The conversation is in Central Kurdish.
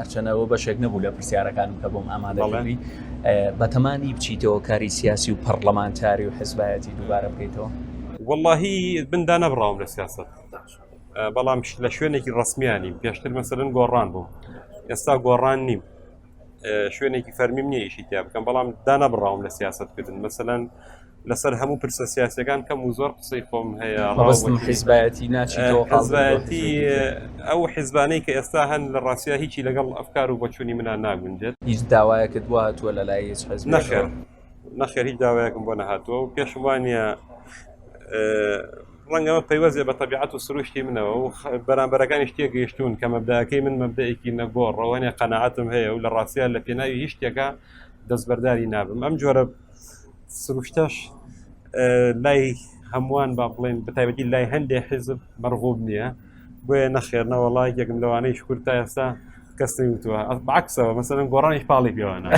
هەرچەنەوە بەشێک نەبوو لە پرسیارەکانم کە بۆم ئامادەکردی بەتەمانی بچیتەوە کاری سیاسی و پەرلەمانتاری و حیزبایەتی دووبارە بکەیتەوە؟ واللهی بندا نەبڕاوم لە سیاست، بەڵام لە شوێنێکی ڕسمیانیم پێشتر مەسەرن گۆڕان بووم، ئێستا گۆڕان نیم، شوێنێکی فەرمیم نییە ئیشی تیا بکەم، بەڵام دانەبڕاوم لە سیاستکردن مەسەلەن لەسەر هەموو پرسە سیاسەکان کەم و زۆر قسەی خۆم هەیە. ڕاستم حیزبایەتی ناچیتەوە؟ حیزبایەتی ئەو حیزبانەی کە ئێستا هەن لە ڕاستیە هیچی لەگەڵ ئەفکار و بەچوونی منە ناگونجێت. هیچ داوایەکت بووە هاتووە لە لای هیچ حیزبێک؟ نەخێر هیچ داوایەکم بۆ نەهاتووە و پێشم وانە ڕەنگەمە پەیوەزێ بە تەبیعەت و سروشتی منەوە و بەرامبەرەکانی شتێک گەیشتون کە مەبدەکەی من مەبدەیەکی نەگۆڕەوەنێ قەناعەتم هەیە و لە ڕاستیە لە پێناوی هیچ شتێکە دەستبەرداری نابم. ئەم جۆرە سروشتەش لای هەمووان با بڵێن بەتایبەتی لای هەندێک حیزب مەرغوب نییە، بۆیە نەخێرنەوە وڵای یەکم لەوانەی شکر تا ئێستا کەس نەیوتووە، بەعکسەوە مەسەلەن گۆڕانیش پاڵی پێوانە.